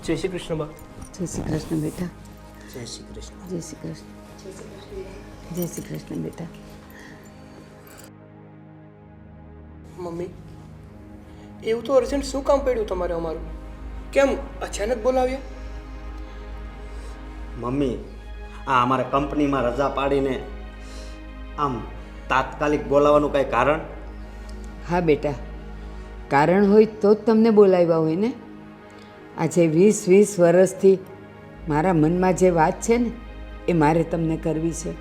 જય શ્રી કૃષ્ણ બા. જય શ્રી કૃષ્ણ બેટા. જય શ્રી કૃષ્ણ. જય શ્રી કૃષ્ણ. જય શ્રી કૃષ્ણ બેટા. મમ્મી, એવું તો અર્જન્ટ શું કામ પડ્યું તમારે અમારું? કેમ અચાનક બોલાવ્યા? મમ્મી, આ અમારે કંપનીમાં રજા પાડીને આમ તાત્કાલિક બોલાવવાનું કાંઈ કારણ? હા બેટા, કારણ હોય તો જ તમને બોલાવ્યા હોય ને. આજે 20 વર્ષથી મારા મનમાં જે વાત છે ને એ મારે તમને કરવી છે.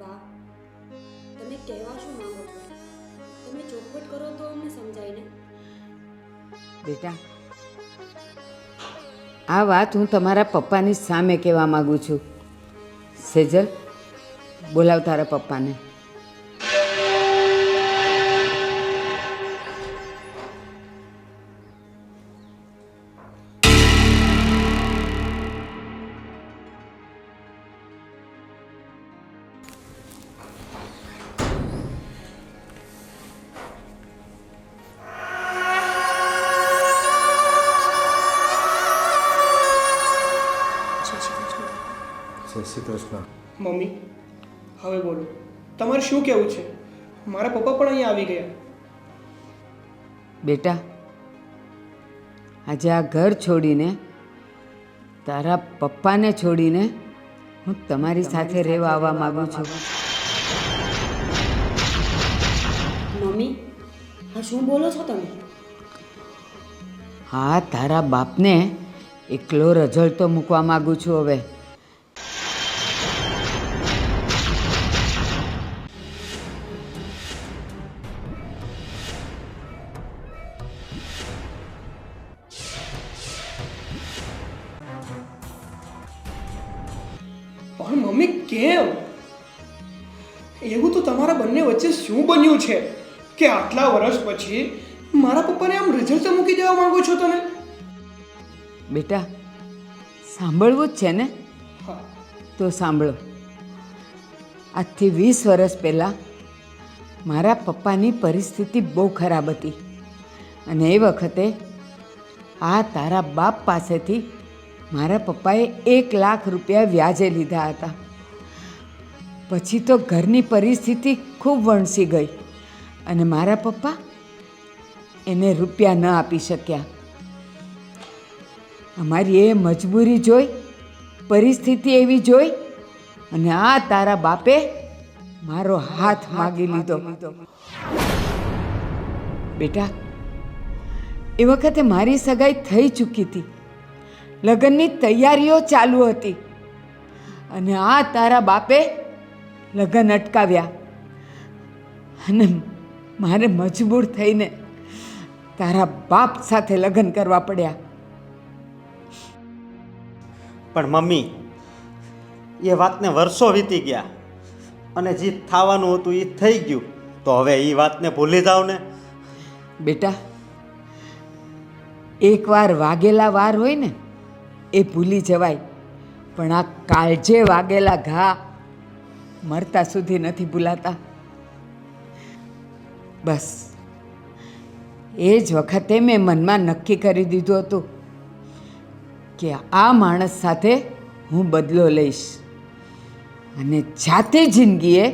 બા, તમે કહેવા શું માંગો છો? તમે ચોખવટ કરો તો અમને સમજાય ને. બેટા, આ વાત હું તમારા પપ્પાની સામે કહેવા માગું છું. સેજલ, બોલાવ તારા પપ્પાને. જય શ્રી કૃષ્ણ. મમ્મી, હવે બોલો, તમારે શું કહેવું છે? મારા પપ્પા પણ અહીંયા આવી ગયા. બેટા, આજે આ ઘર છોડીને, તારા પપ્પાને છોડીને હું તમારી સાથે રહેવા આવવા માગું છું. મમ્મી, હા શું બોલો છો તમે? હા, તારા બાપને એકલો રઝળતો મૂકવા માગું છું હવે. પણ મમ્મી, કેમ? એવું તો તમારા બંને વચ્ચે શું બન્યું છે કે આટલા વર્ષ પછી મારા પપ્પાને આમ રઝળતો મૂકી દેવા માંગો છો તમે? બેટા, સાંભળવું જ છે ને? હા. તો સાંભળો. આજથી 20 વર્ષ પહેલાં મારા પપ્પાની પરિસ્થિતિ બહુ ખરાબ હતી અને એ વખતે આ તારા બાપ પાસેથી મારા પપ્પાએ 1 લાખ રૂપિયા વ્યાજે લીધા હતા. પછી તો ઘરની પરિસ્થિતિ ખૂબ વણસી ગઈ અને મારા પપ્પા એને રૂપિયા ન આપી શક્યા. અમારી એ મજબૂરી જોઈ, પરિસ્થિતિ એવી જોઈ અને આ તારા બાપે મારો હાથ માગી લીધો. બેટા, એ વખતે મારી સગાઈ થઈ ચૂકી હતી, લગ્નની તૈયારીઓ ચાલુ હતી અને આ તારા બાપે લગ્ન અટકાવ્યા અને મારે મજબૂર થઈને તારા બાપ સાથે લગ્ન કરવા પડ્યા. પણ મમ્મી, એ વાતને વર્ષો વીતી ગયા અને જે થવાનું હતું એ થઈ ગયું, તો હવે એ વાતને ભૂલી જાઓ ને. બેટા, એકવાર વાગેલા વાર હોય ને એ ભૂલી જવાય, પણ આ કાળજે વાગેલા ઘા મરતા સુધી નથી ભૂલાતા. બસ એ જ વખતે મેં મનમાં નક્કી કરી દીધું હતું કે આ માણસ સાથે હું બદલો લઈશ અને જાતે જિંદગીએ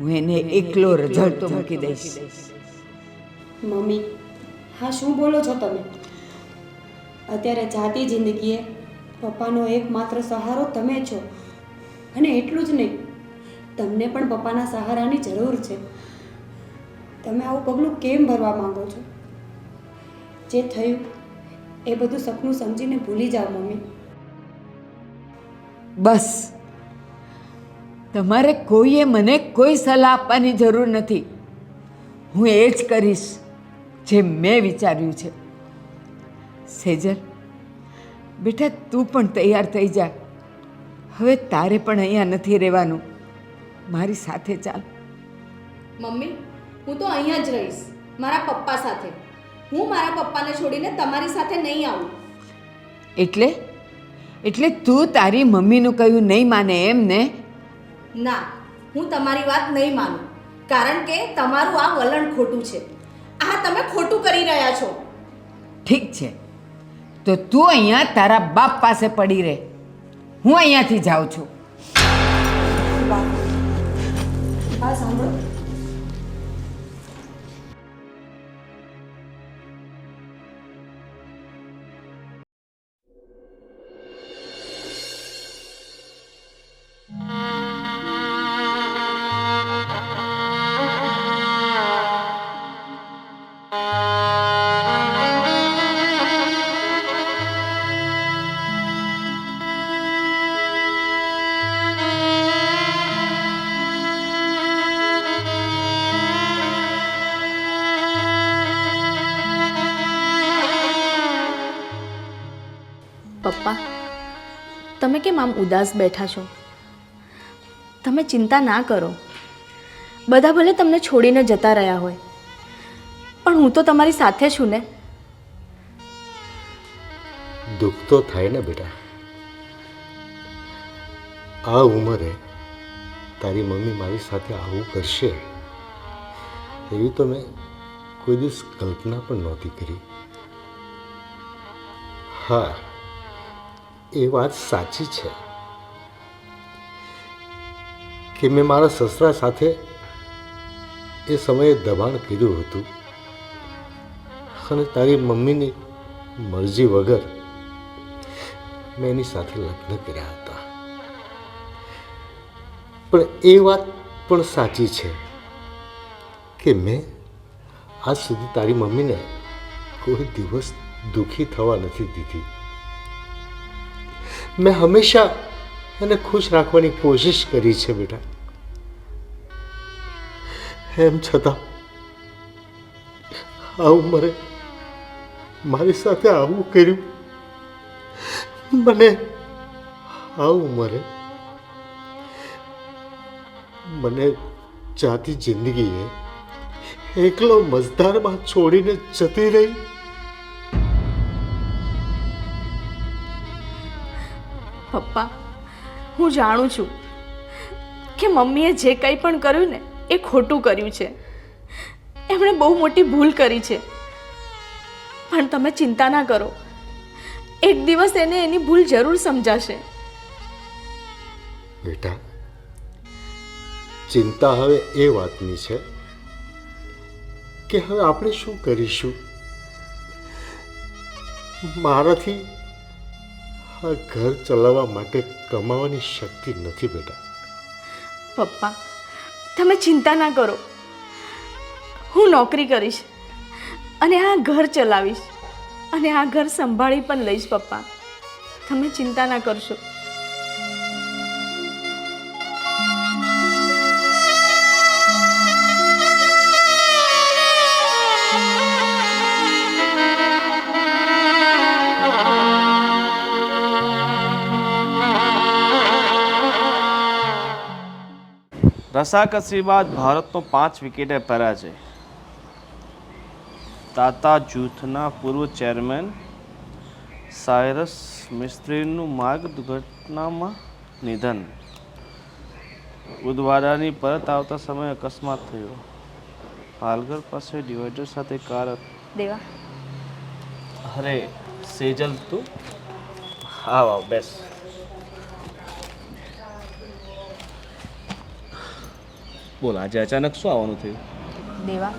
હું એને એકલો રઝળતો મૂકી દઈશ. મમ્મી, હા શું બોલો છો તમે? અત્યારે જાતી જિંદગીએ પપ્પાનો એકમાત્ર સહારો તમે છો અને એટલું જ નહીં, તમને પણ પપ્પાના સહારાની જરૂર છે. તમે આવું પગલું કેમ ભરવા માંગો છો? જે થયું એ બધું સપનું સમજીને ભૂલી જાઓ મમ્મી. બસ, તમારે કોઈએ મને કોઈ સલાહ આપવાની જરૂર નથી. હું એ જ કરીશ જે મેં વિચાર્યું છે. સેજલ બેટા, તું પણ તૈયાર થઈ જા. હવે તારે પણ અહીંયા નથી રહેવાનું, મારી સાથે ચાલ. મમ્મી, હું તો અહીંયા જ રહીશ મારા પપ્પા સાથે. હું મારા પપ્પાને છોડીને તમારી સાથે નહીં આવું. એટલે તું તારી મમ્મીનું કહ્યું નહીં માને એમ ને? ના, હું તમારી વાત નહીં માનું, કારણ કે તમારું આ વલણ ખોટું છે. આ તમે ખોટું કરી રહ્યા છો. ઠીક છે, તો તું અહીંયા તારા બાપ પાસે પડી રહે. હું અહીંયાથી જાઉં છું. હા સાંભળો, પપ્પા, તમે કેમ આમ ઉદાસ બેઠા છો? તમે ચિંતા ના કરો. બધા ભલે તમને છોડીને જતા રહ્યા હોય, પણ હું તો તમારી સાથે છું ને. દુઃખ તો થાય ને બેટા. આ ઉંમરે તારી મમ્મી મારી સાથે આવું કરશે એવી તો મેં કોઈ દિવસ કલ્પના પણ નહોતી કરી. હા, એ વાત સાચી છે કે મેં મારા સસરા સાથે એ સમયે દબાણ કર્યું હતું અને તારી મમ્મીની મરજી વગર મેં એની સાથે લગ્ન કર્યા હતા. પણ એ વાત પણ સાચી છે કે મેં આજ સુધી તારી મમ્મીને કોઈ દિવસ દુઃખી થવા નથી દીધી. મેં હંમેશા એને ખુશ રાખવાની કોશિશ કરી છે બેટા. એમ છતાં આ ઉંમરે મારી સાથે આવું કર્યું. મને આ ઉંમરે મને જાતી જિંદગીએ એકલો મજદારમાં છોડીને જતી રહી. પપ્પા, હું જાણું છું કે મમ્મીએ જે કંઈ પણ કર્યું ને એ ખોટું કર્યું છે. એમણે બહુ મોટી ભૂલ કરી છે. પણ તમે ચિંતા ના કરો, એક દિવસ એને એની ભૂલ જરૂર સમજાશે. બેટા, ચિંતા હવે એ વાતની છે કે હવે આપણે શું કરીશું. મારાથી આ ઘર ચલાવવા માટે કમાવાની શક્તિ નથી બેટા. પપ્પા, તમે ચિંતા ના કરો. હું નોકરી કરીશ અને આ ઘર ચલાવીશ અને આ ઘર સંભાળી પણ લઈશ. પપ્પા, તમે ચિંતા ના કરશો. રસાકસી બાદ ભારતનો 5 વિકેટે પરાજય. તાતા જૂથના પૂર્વ ચેરમેન સાયરસ મિસ્ત્રીનું માર્ગ દુર્ઘટનામાં નિધન. બુધવારની પરત આવતા સમયે અકસ્માત થયો. પાલઘર પાસે ડિવાઈડર સાથે કાર. દેવા, અરે સેજલ, તું આવ બેસ. બોલ, આજે અચાનક શું આવવાનું થયું? દેવા,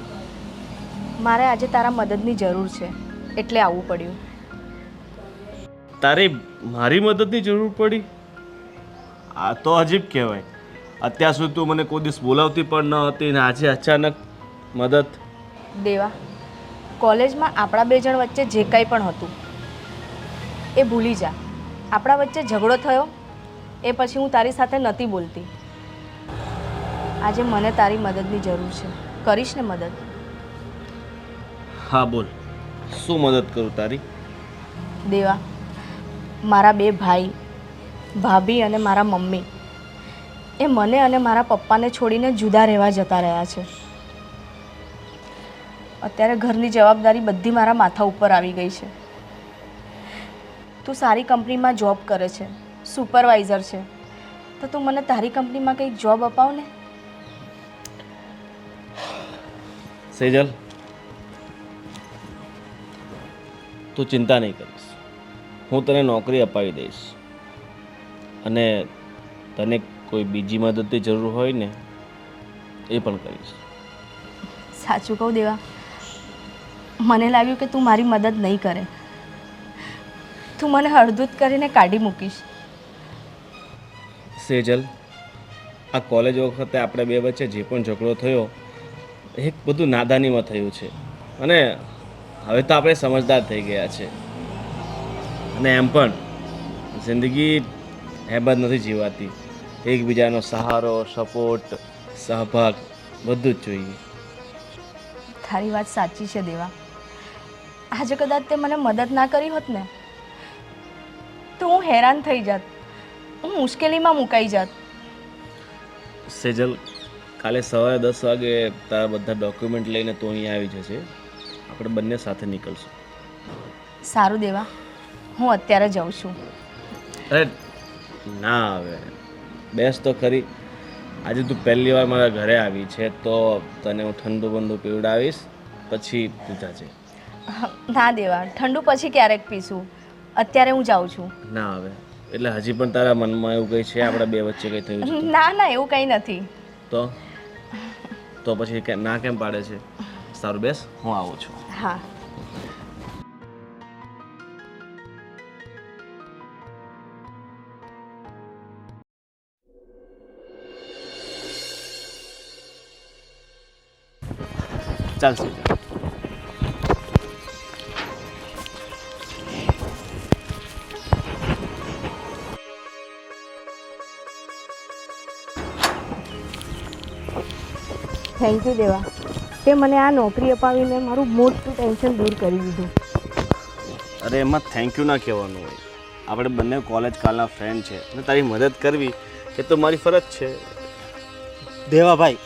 મારે આજે તારા મદદની જરૂર છે એટલે આવવું પડ્યું. તારે મારી મદદની જરૂર પડી? આ તો અજીબ કહેવાય. અત્યાર સુધી તું મને કોઈ દિવસ બોલાવતી પણ ન હતી ને આજે અચાનક મદદ. દેવા, કોલેજમાં આપણા 2 જણ વચ્ચે જે કંઈ પણ હતું એ ભૂલી જા. આપણા વચ્ચે ઝઘડો થયો એ પછી હું તારી સાથે નહોતી બોલતી. આજે મને તારી મદદની જરૂર છે. કરીશ ને મદદ? હા બોલ, શું મદદ કરું તારી? દેવા, મારા 2 ભાઈ, ભાભી અને મારા મમ્મી એ મને અને મારા પપ્પાને છોડીને જુદા રહેવા જતા રહ્યા છે. અત્યારે ઘરની જવાબદારી બધી મારા માથા ઉપર આવી ગઈ છે. તું સારી કંપનીમાં જોબ કરે છે, સુપરવાઇઝર છે, તો તું મને તારી કંપનીમાં કંઈક જોબ અપાવ ને. સેજલ, તું ચિંતા નહીં કરીશ. હું તને નોકરી અપાવી દઈશ અને તને કોઈ બીજી મદદની જરૂર હોય ને એ પણ કરીશ. સાચું કહું દેવા, મને લાગ્યું કે તું મારી મદદ નહીં કરે, તું મને હળદૂત કરીને કાઢી મૂકીશ. સેજલ, આ કોલેજ વખતે આપણે બે વચ્ચે જે પણ ઝઘડો થયો એ બધું નાદાનીમાં થયું છે અને હવે તો આપણે સમજદાર થઈ ગયા છે અને એમ પણ જિંદગી એમ જ નથી જીવાતી. એકબીજાનો સહારો, સપોર્ટ, સહભાગ બધું જ જોઈએ. તારી વાત સાચી છે દેવા. આજે કદાચ તે મને મદદ ના કરી હોત ને તો હું હેરાન થઈ જાત, હું મુશ્કેલીમાં મુકાઈ જાત. સેજલ, કાલે સવારે 10 વાગે તારા બધા ડોક્યુમેન્ટ લઈને તું અહીંયા આવી જશે. આપણે બંને સાથે નીકળશું. સારું દેવા, હું અત્યારે જાઉં છું. અરે ના, હવે બેસ તો ખરી. આજે તું પહેલી વાર મારા ઘરે આવી છે તો તને હું ઠંડુ બંડુ પીવડાવીશ, પછી તું જાજે. ના દેવા, ઠંડુ પછી ક્યારેક પીશું, અત્યારે હું જાઉં છું. ના હવે એટલે હજી પણ તારા મનમાં એવું કંઈ છે આપણા બે વચ્ચે કંઈ થયું છે? ના ના, એવું કંઈ નથી. તો પછી ના કેમ પાડે છે? સારું બેસ, હું આવું છું. હા. ચાલશે. થેન્ક યુ દેવા, તે મને આ નોકરી અપાવીને મારું મોટું ટેન્શન દૂર કરી દીધું. અરે એમાં થેન્ક યુ ના કહેવાનું હોય. આપણે બંને કોલેજ કાલના ફ્રેન્ડ છે અને તારી મદદ કરવી એ તો મારી ફરજ છે. દેવાભાઈ,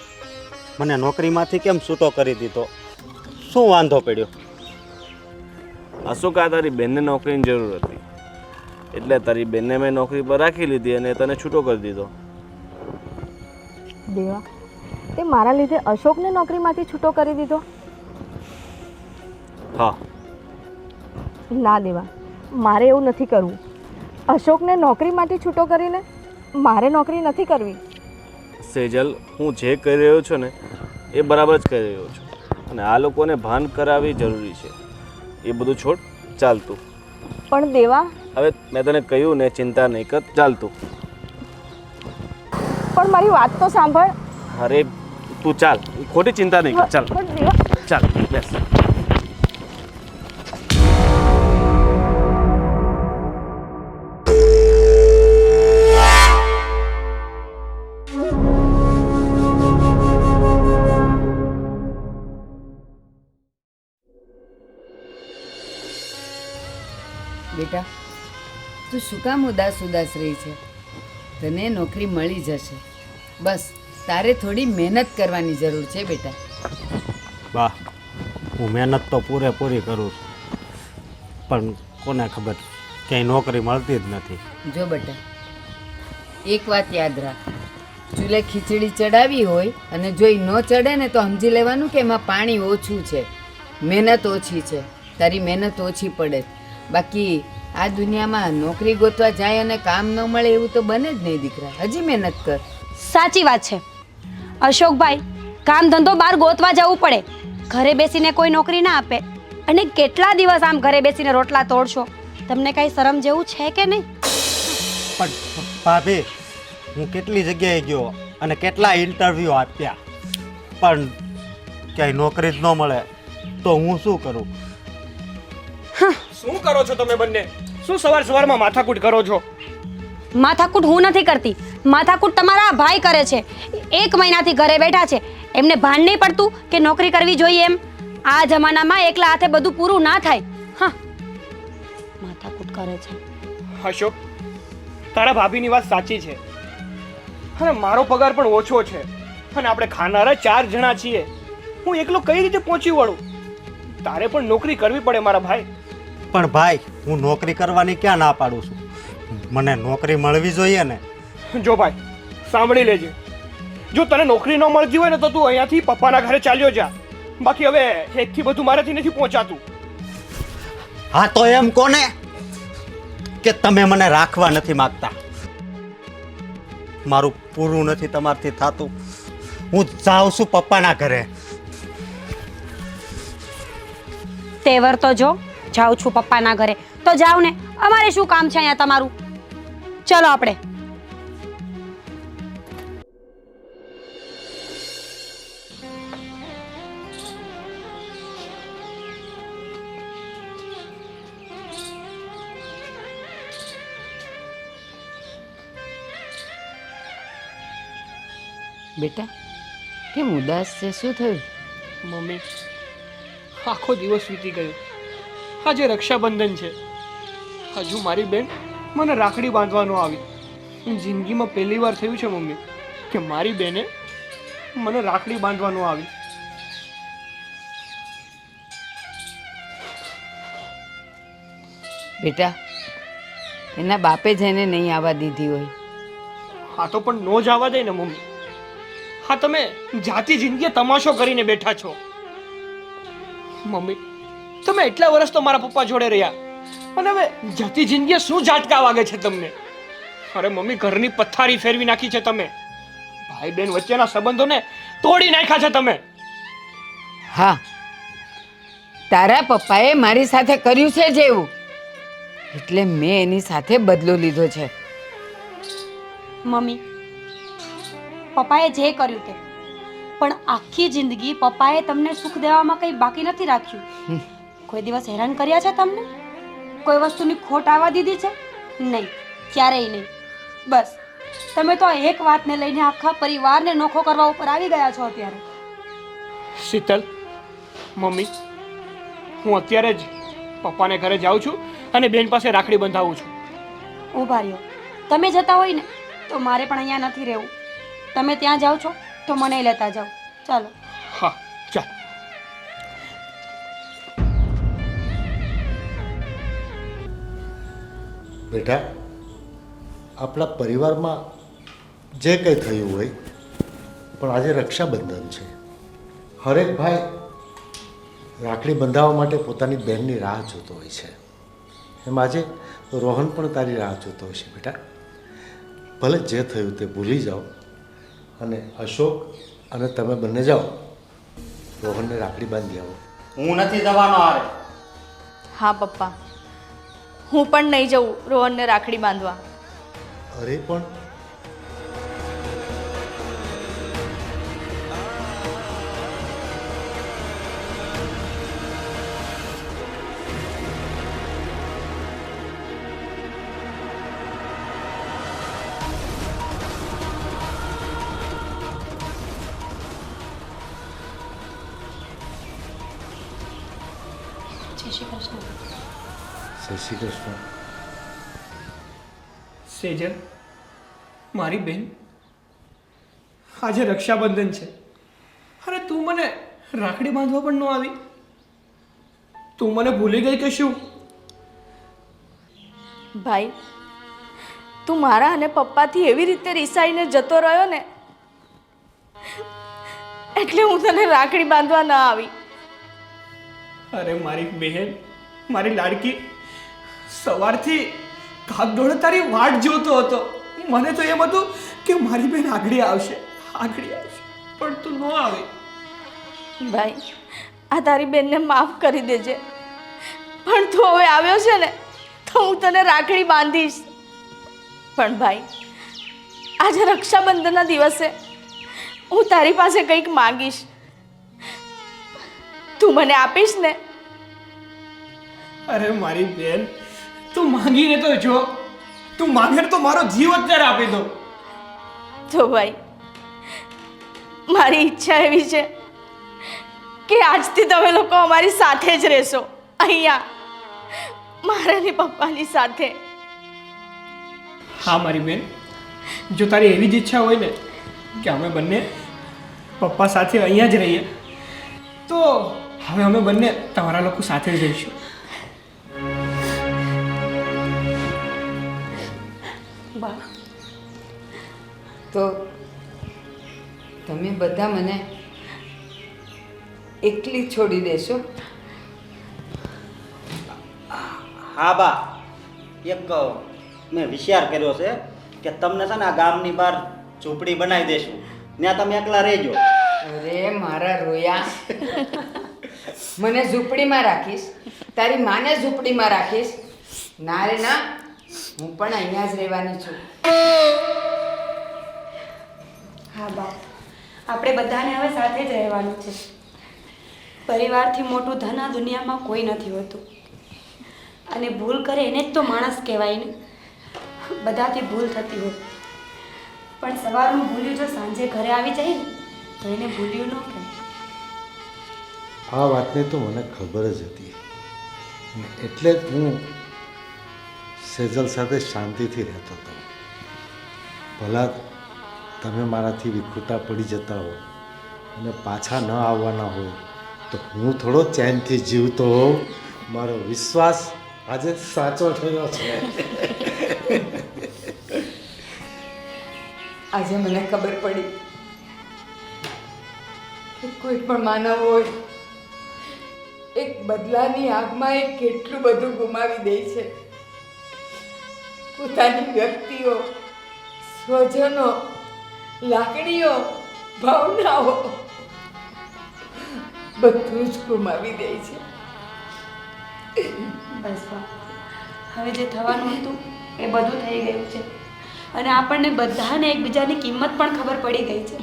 મને નોકરીમાંથી કેમ છૂટો કરી દીધો? શું વાંધો પડ્યો? અશોક, આ તારી બેનને નોકરીની જરૂર હતી એટલે તારી બેનને મેં નોકરી પર રાખી લીધી અને તને છૂટો કરી દીધો. દેવા, તે મારા લીધે અશોકને નોકરીમાંથી છૂટો કરી દીધો? હા. ના દેવા, મારે એવું નથી કરવું. અશોકને નોકરીમાંથી છૂટો કરીને મારે નોકરી નથી કરવી. સેજલ, હું જે કરી રહ્યો છું ને એ બરાબર જ કરી રહ્યો છું અને આ લોકોને ભાન કરાવવી જરૂરી છે. એ બધું છોડ, ચાલતું. પણ દેવા, હવે મેં તને કહ્યું ને, ચિંતા નહીં કર, ચાલતું. પણ મારી વાત તો સાંભળ. અરે તું ચાલ, ખોટી ચિંતા નહીં કર, ચાલ પણ દેવા, ચાલ બેસ. બેટા, તું શું કામ ઉદાસ રહી છે? તને નોકરી મળી જશે. બસ તારે થોડી મહેનત કરવાની જરૂર છે બેટા. વાહ, હું મહેનત તો પૂરેપૂરી કરું છું, પણ કોને ખબર ક્યાંય નોકરી મળતી જ નથી. જો બેટા, એક વાત યાદ રાખ, ચૂલે ખીચડી ચડાવી હોય અને જો એ ન ચડે ને તો સમજી લેવાનું કે એમાં પાણી ઓછું છે, મહેનત ઓછી છે, તારી મહેનત ઓછી પડે. બાકી આ દુનિયામાં નોકરી ગોતવા જાય અને કામ ન મળે એવું તો બને જ નહીં દીકરા. હજી મહેનત કર. સાચી વાત છે અશોકભાઈ, કામ ધંધો બહાર ગોતવા જવું પડે, ઘરે બેસીને કોઈ નોકરી ના આપે. અને કેટલા દિવસ આમ ઘરે બેસીને રોટલા તોડશો? તમને કઈ શરમ જેવું છે કે નહીં? પણ ભાભી, હું કેટલી જગ્યાએ ગયો અને કેટલા ઇન્ટરવ્યૂ આપ્યા, પણ ક્યાંય નોકરી જ ન મળે તો હું શું કરું? શું કરો છો તમે બંને? શું સવારમાં માથાકૂટ કરો છો? માથાકૂટ હું નથી કરતી, માથાકૂટ તમારા આ ભાઈ કરે છે. 1 મહિનાથી ઘરે બેઠા છે, એમને ભાન નહીં પડતું કે નોકરી કરવી જોઈએ એમ. આ જમાનામાં એકલા હાથે બધું પૂરું ના થાય. હા, માથાકૂટ કરે છે. અશોક, તારા ભાભીની વાત સાચી છે અને મારો પગાર પણ ઓછો છે અને આપણે ખાનારા 4 જણા છીએ. હું એકલો કઈ રીતે પહોંચી વળું? તારે પણ નોકરી કરવી પડે મારા ભાઈ. પણ ભાઈ, હું નોકરી કરવાની ક્યાં ના પાડું છું? મને નોકરી મળવી જોઈએ ને. જો ભાઈ, સાંભળી લેજે, જો તને નોકરી ન મળતી હોય ને તો તું અહીંયાથી પપ્પાના ઘરે ચાલ્યો જા. બાકી હવે એકથી બધું મારાથી નથી પહોંચાતું. હા તો એમ કોને? કે તમે મને રાખવા નથી માગતા. મારું પૂરું નથી તમારથી થતું. હું જાઉં છું પપ્પાના ઘરે. તેવર તો જો જાઉં છું પપ્પાના ઘરે તો જાવ ને, અમારે શું કામ છે અહીંયા તમારું? ચલો આપણે. બેટા કેમ ઉદાસ છે? શું થયું? મમ્મી, આખો દિવસ વીતી ગયો. આજે રક્ષાબંધન છે. હજુ મારી બેન મને રાખડી બાંધવાનો આવી. જિંદગીમાં પહેલી વાર થયું છે મમ્મી કે મારી બેને મને રાખડી બાંધવાનો આવી. બેટા એના બાપે જ એને નહીં આવવા દીધી હોય. હા તો પણ નો જ આવવા દે ને મમ્મી. હા તમે જાતિ જિંદગી તમાશો કરીને બેઠા છો. મમ્મી, તમે એટલા વર્ષ તો મારા પપ્પા જોડે રહ્યા અને હવે જાતિ જિંદગી શું ઝાટકા વાગે છે તમને? અરે મમ્મી, ઘરની પથારી ફેરવી નાખી છે તમે. ભાઈ બહેન વચ્ચેના સંબંધોને તોડી નાખ્યા છે તમે. હા, તારા પપ્પાએ મારી સાથે કર્યું છે જ એવું, એટલે મેં એની સાથે બદલો લીધો છે. મમ્મી, પપ્પાએ જે કર્યું તે, પણ આખી જિંદગી પપ્પાએ તમને સુખ દેવામાં કંઈ બાકી નથી રાખ્યું. કોઈ દિવસ હેરાન કર્યા છે તમને? કોઈ વસ્તુની ખોટ આવવા દીધી છે? નહીં, ક્યારેય નહીં. બસ તમે તો એક વાતને લઈને આખા પરિવારને નોખો કરવા ઉપર આવી ગયા છો અત્યારે. શીતલ, મમ્મી, હું અત્યારે જ પપ્પાને ઘરે જાઉં છું અને બેન પાસે રાખડી બંધાવું છું. ઊભા રહ્યો. તમે જતા હોય ને તો મારે પણ અહીંયા નથી રહેવું. તમે ત્યાં જાઓ છો તો મને લેતા જાઓ. ચાલો. હા, ચાલ. બેટા, આપણા પરિવારમાં જે કંઈ થયું હોય, પણ આજે રક્ષાબંધન છે. હરેક ભાઈ રાખડી બંધાવવા માટે પોતાની બહેનની રાહ જોતો હોય છે. એમ આજે રોહન પણ તારી રાહ જોતો હોય છે. બેટા, ભલે જે થયું તે ભૂલી જાઓ અને અશોક અને તમે બંને જાઓ રોહનને રાખડી બાંધી આવો. હું નથી જવાનો હારે. હા પપ્પા, હું પણ નહીં જઉં રોહનને રાખડી બાંધવા. અરે પણ જય શ્રી કૃષ્ણ. જય શ્રી કૃષ્ણ. સેજલ, મારી બેન, આજે રક્ષાબંધન છે. અરે તું મને રાખડી બાંધવા પણ ન આવી. તું મને ભૂલી ગઈ કે શું? ભાઈ, તું મારા અને પપ્પાથી એવી રીતે રિસાઈને જતો રહ્યો ને, એટલે હું તને રાખડી બાંધવા ન આવી. અરે મારી બહેન, મારી લાડકી, સવારથી કાગડોળે તારી વાટ જોતો હતો. મને તો એમ હતું કે મારી બેન આગળ આવશે, પણ તું ન આવી. ભાઈ, આ તારી બેનને માફ કરી દેજે, પણ તું હવે આવ્યો છે ને તો હું તને રાખડી બાંધીશ. પણ ભાઈ, આજે રક્ષાબંધનના દિવસે હું તારી પાસે કંઈક માંગીશ. તું મને આપીશ ને? અરે મારી બેન, તું માંગીને તો જો. તું માંગે તો મારો જીવ અત્યારે આપી દો. તો ભાઈ, મારી ઈચ્છા એવી છે કે આજથી તમે લોકો અમારી સાથે જ રહેશો, અહીંયા મારા ને પપ્પાની સાથે. હા મારી બેન, જો તારી એવી જ ઈચ્છા હોય ને કે અમે બંને પપ્પા સાથે અહીંયા જ રહીએ, તો હવે અમે બંને તમારા લોકો સાથે જ રહીશું. બા, તો તમે બધા મને એકલી છોડી દેશો? હા બા, એક મેં વિચાર કર્યો છે કે તમને છે ને આ ગામની બહાર ઝૂંપડી બનાવી દેશું, ત્યાં તમે એકલા રહેજો. અરે મારા રોયા, મને ઝૂંપડીમાં રાખીશ? તારી માને ઝૂંપડીમાં રાખીશ? ના રે ના, હું પણ અહીંયા જ રહેવાની છું. હા બા, આપણે બધાને હવે સાથે જ રહેવાનું છે. પરિવારથી મોટું ધન આ દુનિયામાં કોઈ નથી હોતું, અને ભૂલ કરે એને જ તો માણસ કહેવાય ને. બધાથી ભૂલ થતી હોય, પણ સવારનું ભૂલ્યું જો સાંજે ઘરે આવી જાય ને તો એને ભૂલ્યું ન કહેવાય. આ વાતની તો મને ખબર જ હતી, એટલે જ હું સેજલ સાથે શાંતિથી રહેતો હતો. ભલા તમે મારાથી વિખૂટા પડી જતા હો અને પાછા ન આવવાના હોય તો હું થોડો ચેનથી જીવતો હોઉં. મારો વિશ્વાસ આજે સાચો થયો છે. આજે મને ખબર પડી કે કોઈ પણ માનવ હોય એક બદલાની આગમાં એ કેટલું બધું ગુમાવી દે છે. પોતાની વ્યક્તિઓ, સ્વજનો, લાગણીઓ, ભાવનાઓ બધું જ ગુમાવી દે છે. બસ બા, હવે જે થવાનું હતું એ બધું થઈ ગયું છે, અને આપણને બધાને એકબીજાની કિંમત પણ ખબર પડી ગઈ છે.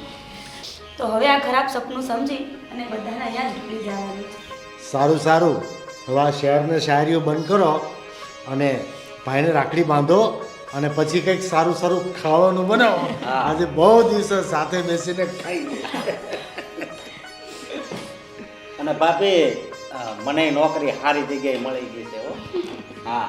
તો હવે આ ખરાબ સપનું સમજી અને બધાને અહીંયા જ ભૂલી જવાનું છે. સારું સારું, હવે આ શહેરને શાયરીઓ બંધ કરો અને ભાઈને રાખડી બાંધો અને પછી કંઈક સારું સારું ખાવાનું બનાવો. આજે બહુ દિવસો સાથે બેસીને ખાઈ. અને ભાભી મને નોકરી સારી જગ્યાએ મળી ગઈ છે હો. હા